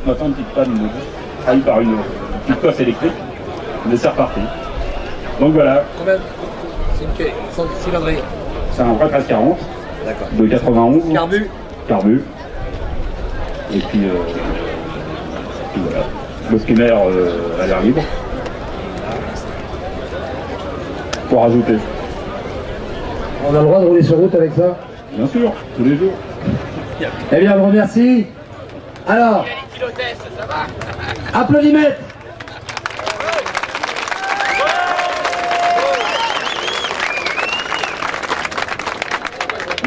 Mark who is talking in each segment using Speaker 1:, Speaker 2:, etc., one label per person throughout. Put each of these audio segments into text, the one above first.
Speaker 1: maintenant une petite panne trahie par une petite cosse électrique, mais c'est reparti. Donc voilà.
Speaker 2: Combien? C'est une cylindrée.
Speaker 1: C'est un vrai 1340 de 91. Carbu. Et puis voilà. Le skimmer à l'air libre. Pour rajouter.
Speaker 3: On a le droit de rouler sur route avec ça?
Speaker 1: Bien sûr, tous les jours.
Speaker 3: Eh bien, je vous remercie. Alors, applaudimètre.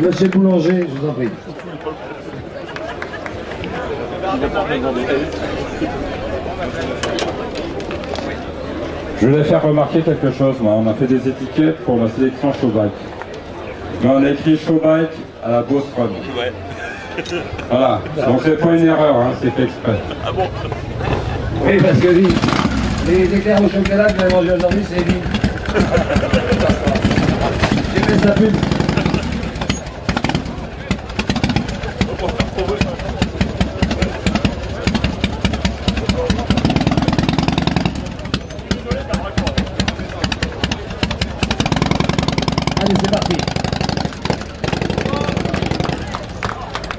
Speaker 3: Monsieur Boulanger, je vous en prie.
Speaker 4: Je voulais faire remarquer quelque chose, moi. On a fait des étiquettes pour la sélection Showbike. Mais on a écrit Showbike à la Bose Run. Ouais. Voilà. Donc c'est pas une erreur, hein, c'est fait exprès.
Speaker 5: Ah bon?
Speaker 3: Oui, parce que les éclairs au chocolat que vous avez mangé aujourd'hui, c'est vide. J'ai fait sa pub. Allez, c'est parti.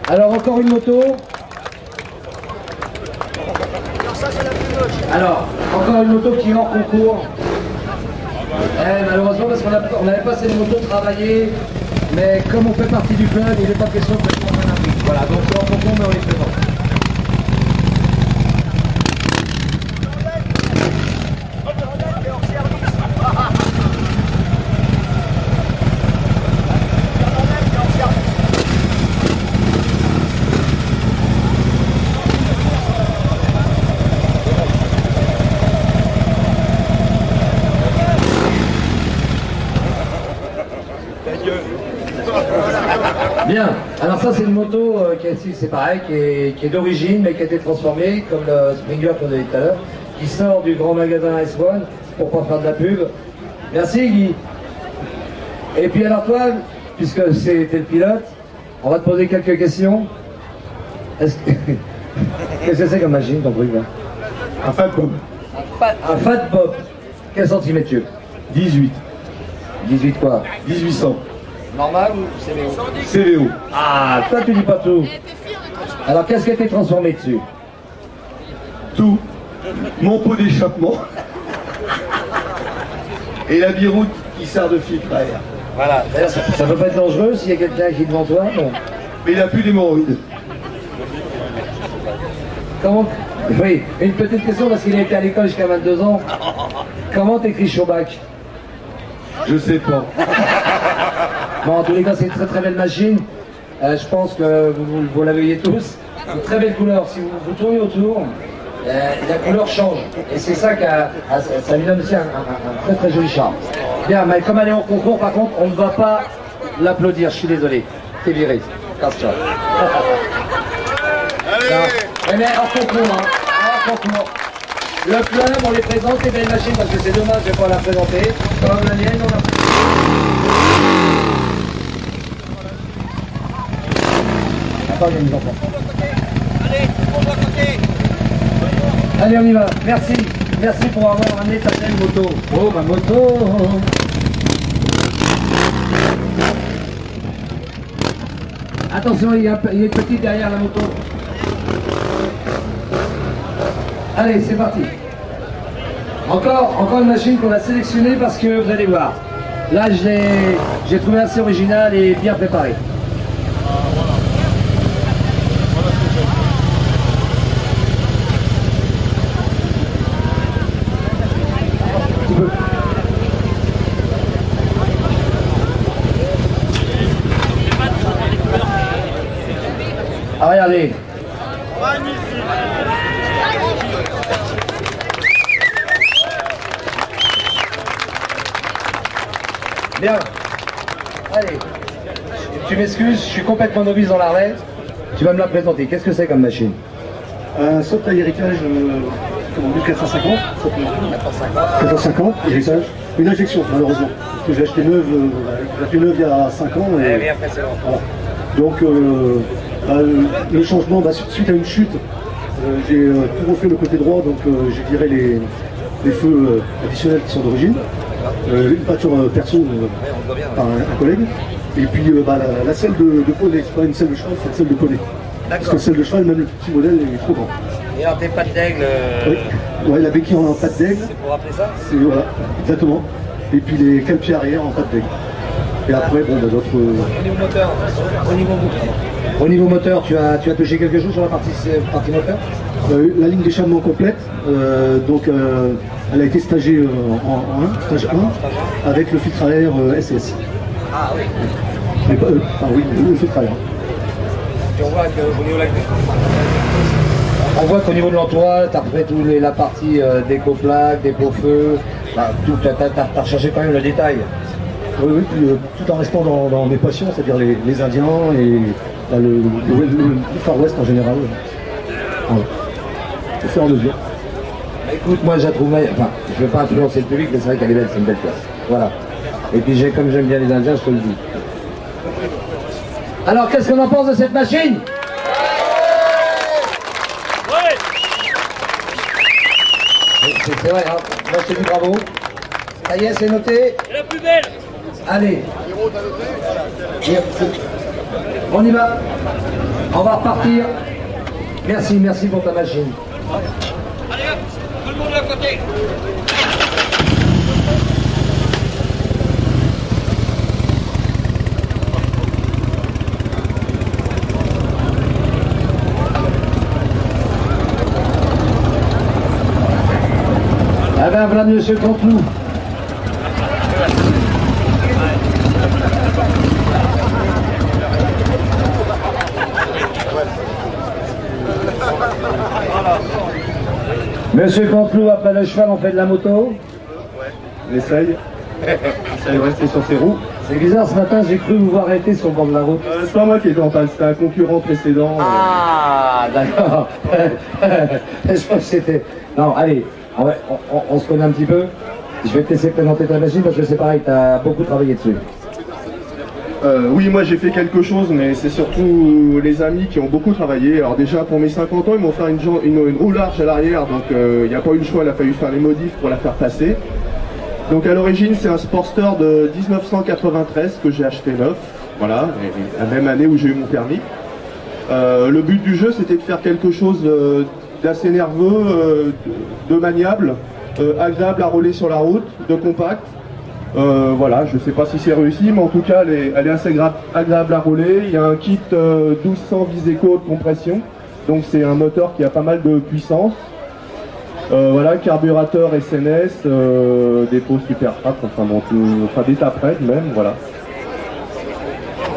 Speaker 3: Alors, encore une moto. Alors, encore une moto qui est hors concours. Malheureusement, parce qu'on n'avait pas assez de motos travaillées, mais comme on fait partie du club, il n'est pas question de faire un arbitre. Voilà, donc c'est hors concours, mais on les présente. Bien, alors ça c'est une moto c'est pareil, qui est d'origine mais qui a été transformée, comme le Springer qu'on a dit tout à l'heure, qui sort du grand magasin S1 pour pas faire de la pub. Merci Guy. Et puis alors toi, puisque c'était le pilote, on va te poser quelques questions. Qu'est-ce que c'est comme machine ton truc là?
Speaker 6: Un Fat Bob.
Speaker 3: Un Fat Bob. Quel centimètre?
Speaker 6: 18.
Speaker 3: 18 quoi?
Speaker 6: 1800.
Speaker 2: Normal ou CVO?
Speaker 6: CVO.
Speaker 3: Ah, toi tu dis pas tout. Alors qu'est-ce qui a été transformé dessus?
Speaker 6: Tout. Mon pot d'échappement. Et la biroute qui sert de filtre à air.
Speaker 3: Voilà. D'ailleurs, ça peut pas être dangereux s'il y a quelqu'un qui est devant toi, non?
Speaker 6: Mais il n'a plus d'hémorroïdes.
Speaker 3: Comment? Oui, une petite question parce qu'il a été à l'école jusqu'à 22 ans. Comment t'écris Showbike?
Speaker 6: Je sais pas.
Speaker 3: Bon, en tous les cas, c'est une très très belle machine. Je pense que vous la voyez tous. Une très belle couleur. Si vous tournez autour, la couleur change. Et c'est ça ça lui donne aussi un très très joli charme. Bien, mais comme elle est en concours, par contre, on ne va pas l'applaudir. Je suis désolé. T'es viré. Casse-toi. Mais hors concours, hein. Hors concours. Le club, on les présente, les belles machines, parce que c'est dommage de ne pas la présenter. Comme la mienne, on la présente. Attendez, les enfants.
Speaker 5: Allez, on va côté.
Speaker 3: Allez, on y va. Merci. Merci pour avoir amené ta belle moto. Oh, ma moto. Attention, il y a une petite derrière la moto. Allez, c'est parti. Encore une machine qu'on a sélectionnée parce que vous allez voir. Là, j'ai trouvé assez original et bien préparé. Ah, regardez. Bien. Allez. Tu m'excuses, je suis complètement novice dans l'arrêt. Tu vas me la présenter. Qu'est-ce que c'est comme machine?
Speaker 6: Un saute à héritage, comment on dit, 450. 450, héritage. Une injection, malheureusement. Parce que j'ai acheté neuve, il y a 5 ans. Et, voilà. Donc, le changement, suite à une chute, J'ai tout refait le côté droit, donc j'ai viré les feux additionnels qui sont d'origine. Une peinture perso par un collègue. Et puis la selle de poney, c'est pas une selle de cheval, c'est une selle de poney. Parce que la selle de cheval, même le petit modèle est trop grand.
Speaker 2: Et alors tes pattes d'aigle
Speaker 6: Oui, la béquille en patte d'aigle.
Speaker 2: C'est pour rappeler ça?
Speaker 6: C'est voilà, exactement. Et puis les cale-pieds arrière en patte d'aigle. Et après, bon, d'autres.
Speaker 2: Au niveau moteur,
Speaker 3: Au niveau moteur, tu as touché quelque chose sur la partie moteur?
Speaker 6: La ligne d'échappement complète, donc elle a été stagée en stage 1, avec le filtre à air SS.
Speaker 2: Ah oui.
Speaker 6: Oui, le filtre à air.
Speaker 2: Et on voit qu'au niveau de
Speaker 3: On voit qu'au niveau de l'entourage, tu as refait la partie décoplaque, des pots-feu, tu as recherché quand même le détail.
Speaker 6: Oui, puis, tout en restant dans mes passions, c'est-à-dire les Indiens et le Far West en général. Voilà. Au fur et à mesure.
Speaker 3: Écoute, moi je la trouve meilleure. Enfin, je ne veux pas influencer le public, mais c'est vrai qu'elle est belle, c'est une belle place. Voilà. Et puis comme j'aime bien les Indiens, je te le dis. Alors, qu'est-ce qu'on en pense de cette machine? C'est vrai, hein. Moi je te dis bravo. Ça y est, c'est noté.
Speaker 5: C'est la plus belle.
Speaker 3: Allez. On y va. On va repartir. Merci pour ta machine.
Speaker 5: Allez hop, tout le monde de l'autre côté.
Speaker 3: Ah ben voilà monsieur Canteloup. Monsieur Canteloup, après le cheval, on fait de la moto?
Speaker 7: Ouais. On essaye. Essaye de rester sur ses roues.
Speaker 3: C'est bizarre, ce matin, j'ai cru vous voir arrêter sur le bord de la route.
Speaker 7: C'est pas moi qui étais en panne, c'était un concurrent précédent.
Speaker 3: Ah, d'accord. Je crois que c'était... Non, allez, on se connaît un petit peu. Je vais te laisser présenter ta machine parce que c'est pareil, tu as beaucoup travaillé dessus.
Speaker 7: Oui, moi j'ai fait quelque chose, mais c'est surtout les amis qui ont beaucoup travaillé. Alors déjà pour mes 50 ans, ils m'ont fait une roue large à l'arrière, donc il n'y a pas eu le choix, il a fallu faire les modifs pour la faire passer. Donc à l'origine c'est un Sportster de 1993 que j'ai acheté neuf, voilà, la même année où j'ai eu mon permis. Le but du jeu c'était de faire quelque chose d'assez nerveux, de maniable, agréable à rouler sur la route, de compact. Voilà, je ne sais pas si c'est réussi, mais en tout cas elle est assez agréable à rouler. Il y a un kit 1200 Viseco de compression, donc c'est un moteur qui a pas mal de puissance. Voilà, carburateur SNS, dépôt super frappe, enfin bon, des taperettes même, voilà.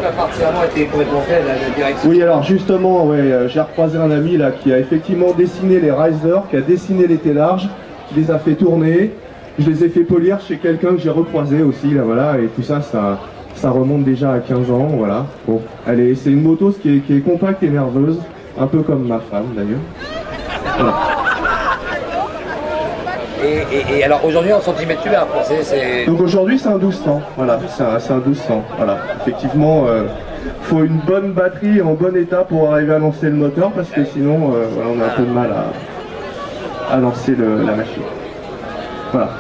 Speaker 2: La partie avant était complètement faite, la direction.
Speaker 7: Oui, alors justement, ouais, j'ai recroisé un ami là qui a effectivement dessiné les risers, qui a dessiné les télarges, qui les a fait tourner. Je les ai fait polir chez quelqu'un que j'ai recroisé aussi, là, voilà, et tout ça, ça remonte déjà à 15 ans, voilà. Bon, allez, c'est une moto qui est compacte et nerveuse, un peu comme ma femme d'ailleurs. Voilà.
Speaker 2: Et alors aujourd'hui en centimètres cubes, c'est...
Speaker 7: Donc aujourd'hui c'est un 1200, voilà, c'est un 1200, voilà. Effectivement, faut une bonne batterie en bon état pour arriver à lancer le moteur, parce que sinon, voilà, on a un peu de mal à lancer la machine. Voilà.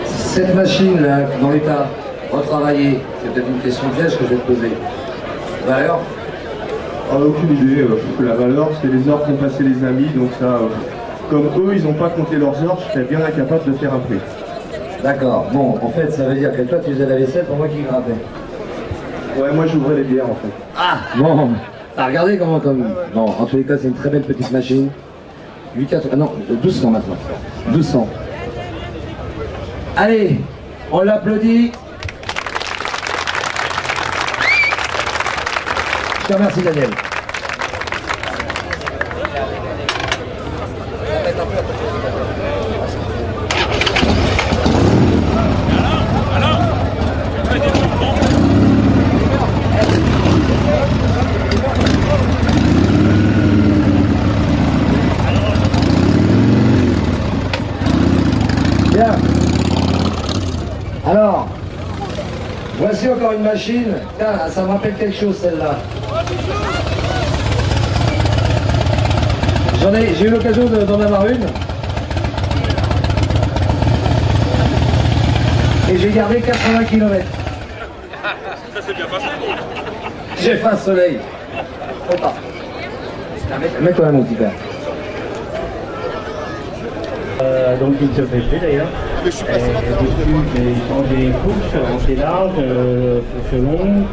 Speaker 3: Cette machine, là, dans l'état, retravaillée, c'est peut-être une question piège que je vais te poser. Valeur?
Speaker 7: Aucune idée, la valeur c'est les heures qu'ont passé les amis, donc ça, comme eux ils n'ont pas compté leurs heures, je serais bien incapable de faire un prix.
Speaker 3: D'accord, bon, en fait ça veut dire que toi tu faisais la vaisselle pour moi qui grattais.
Speaker 7: Ouais, moi j'ouvrais les bières en fait.
Speaker 3: Ah, bon, t'as regardé comment comme... Bon, en tous les cas c'est une très belle petite machine. 8,4... non, 1200 maintenant. 1200. Allez, on l'applaudit. Je te remercie Daniel. Bien. Alors, voici encore une machine. Tiens, ça me rappelle quelque chose celle-là. J'ai eu l'occasion d'en avoir une. Et j'ai gardé 80 km.
Speaker 5: Ça s'est bien passé.
Speaker 3: J'ai faim soleil. Faut pas. Mets-toi là mon petit père.
Speaker 8: Donc il ne se fait plus d'ailleurs. Ils font des couches assez larges, couches longues,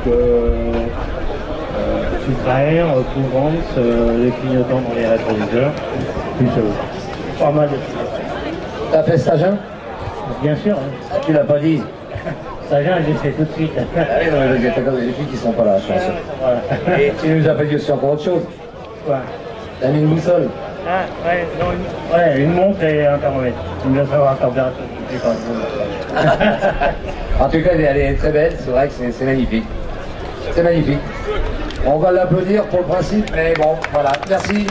Speaker 8: sucraires, couvrantes, les clignotants dans les rétroviseurs, plus pas mal de choses.
Speaker 3: T'as fait stage 1?
Speaker 8: Bien sûr. Hein.
Speaker 3: Ah, tu l'as pas dit.
Speaker 8: Stage 1, j'ai fait tout de suite.
Speaker 3: Ah oui, non, mais les filles qui sont pas là, je pense. Voilà. Et tu nous as fait sur encore autre chose.
Speaker 8: Quoi?
Speaker 3: T'as mis une boussole.
Speaker 8: Ah, ouais, non, une montre et un thermomètre. Tu me laisses savoir la température.
Speaker 3: En tout cas, elle est très belle, c'est vrai que c'est magnifique. C'est magnifique. On va l'applaudir pour le principe, mais bon, voilà. Merci.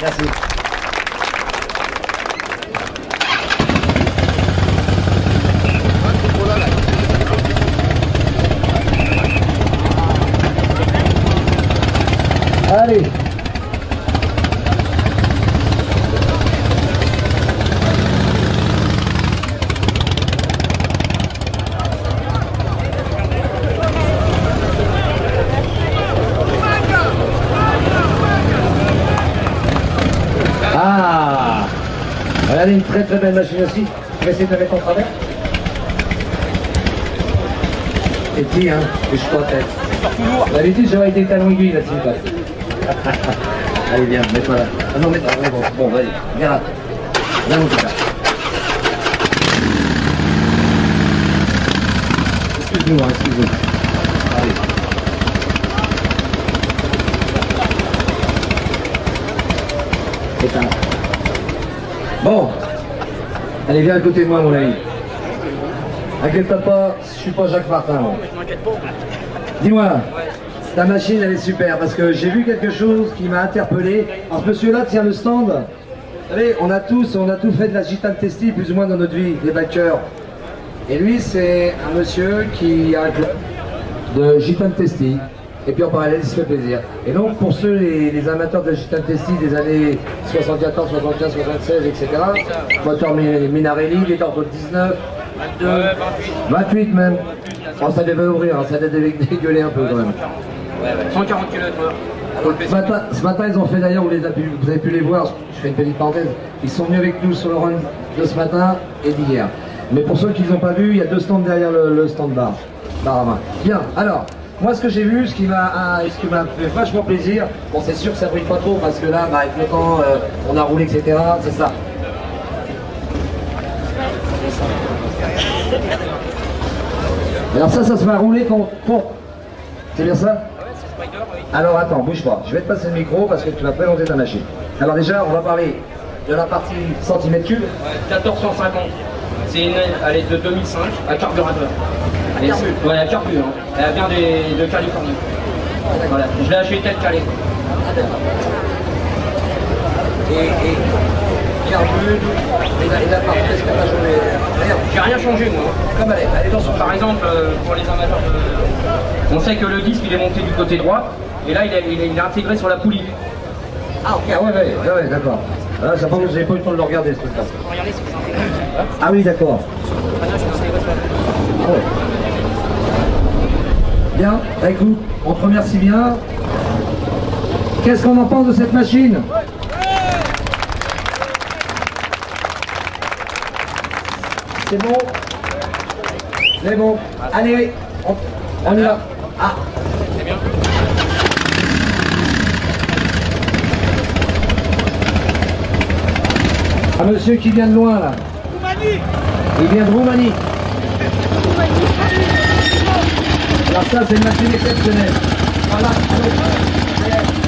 Speaker 3: Merci. Allez. Ah, elle a une très belle machine aussi. Je vais essayer de la mettre en travers. Et petit, hein, et je suis pas tête. D'habitude, j'aurais été talon aiguille là-dessus. Allez, viens, mets-toi là. Ah non, mets-toi là. Bon, vas-y, viens là. Viens, mon petit. Excuse-nous, excuse-nous. Allez. Éteins. Bon. Allez, viens à côté de moi, mon ami. Inquiète-toi pas, je suis pas Jacques Martin. Dis-moi, ta machine, elle est super, parce que j'ai vu quelque chose qui m'a interpellé. Alors, ce monsieur-là tient le stand. Vous savez, on a tous fait de la gitane testi, plus ou moins dans notre vie, des bikers. Et lui, c'est un monsieur qui a un club de gitane testi. Et puis en parallèle, il se fait plaisir. Et donc, pour ceux, les amateurs de gitane testi des années 74, 75, 76, etc., moteur Minarelli, il est entre 19, 22, 28 même. Oh, ça devait ouvrir, hein, ça devait dégueuler un peu quand même.
Speaker 2: 140 km/h.
Speaker 3: Ce matin, ils ont fait d'ailleurs, vous avez pu les voir, je fais une petite parenthèse, ils sont venus avec nous sur le run de ce matin et d'hier. Mais pour ceux qui ne l'ont pas vu, il y a 2 stands derrière le stand bar à main. Bien, alors, moi ce que j'ai vu, ce qui m'a fait vachement plaisir, bon c'est sûr que ça brille pas trop parce que là, bah, avec le temps, on a roulé, etc., c'est ça. Alors ça se va rouler pour... C'est bien ça? Alors attends, bouge pas, je vais te passer le micro parce que tu vas présenter ta machine. Alors déjà, on va parler de la partie centimètre cube.
Speaker 2: 1450. C'est une, elle est de 2005 à carburateur. Elle est à carbu, hein. Elle vient de Californie. Voilà, je l'ai acheté tête calée.
Speaker 3: Et carbu, et la partie, qu'est-ce qu'elle a changé?
Speaker 2: J'ai rien changé moi.
Speaker 3: Comme elle est dans son...
Speaker 2: Par exemple, pour les amateurs on sait que le disque il est monté du côté droit, et là il est intégré sur la poulie.
Speaker 3: Ah ok, ouais, d'accord. Ah, ça prend que j'avais pas eu le temps de le regarder ce truc-là.
Speaker 2: Regardez si c'est intégré.
Speaker 3: Ah oui, d'accord. Ah ouais. Bien, bah écoute, on te remercie bien. Qu'est-ce qu'on en pense de cette machine? C'est bon? C'est bon. Allez, on y va. Ah.
Speaker 2: C'est bien.
Speaker 3: Un monsieur qui vient de loin là.
Speaker 5: Roumanie.
Speaker 3: Il vient de Roumanie. Alors ça c'est une machine exceptionnelle. Voilà. Allez.